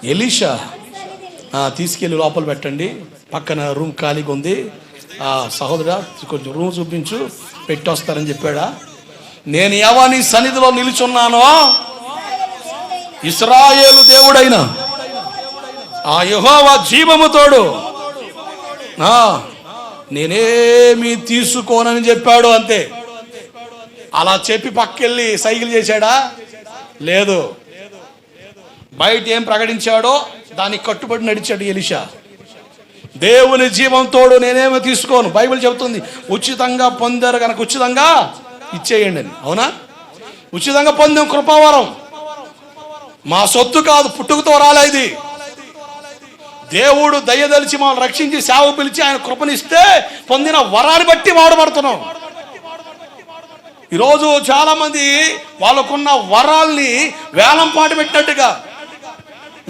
Elisha తీసుకెళ్ళి లోపల పెట్టండి, పక్కన రూమ్ ఖాళీగా ఉంది, సహోదరా కొంచెం రూమ్ చూపించు, పెట్టొస్తారని చెప్పాడా? నేను ఎవని సన్నిధిలో నిలుచున్నానో ఇశ్రాయేలు దేవుడైన ఆ యెహోవా జీవము తోడు నేనేమీ తీసుకోనని చెప్పాడు. అంతే. అలా చెప్పి పక్కెళ్ళి సైకిల్ చేశాడా? లేదు. బయట ఏం ప్రకటించాడో దానికి కట్టుబడి నడిచాడు ఎలీషా. దేవుని జీవంతోడు నేనేమో తీసుకోను. బైబిల్ చెబుతుంది ఉచితంగా పొందారు కనుక ఉచితంగా ఇచ్చేయండి అని. అవునా? ఉచితంగా పొందాం కృపావరం. మా సొత్తు కాదు, పుట్టుకతో రాలేదు. దేవుడు దయదలిచి మమ్మల్ని రక్షించి సేవ పిలిచి ఆయన కృపనిస్తే పొందిన వరాన్ని బట్టి వాడబడుతున్నాం. ఈరోజు చాలా మంది వాళ్ళకున్న వరాల్ని వేలం పాట పెట్టినట్టుగా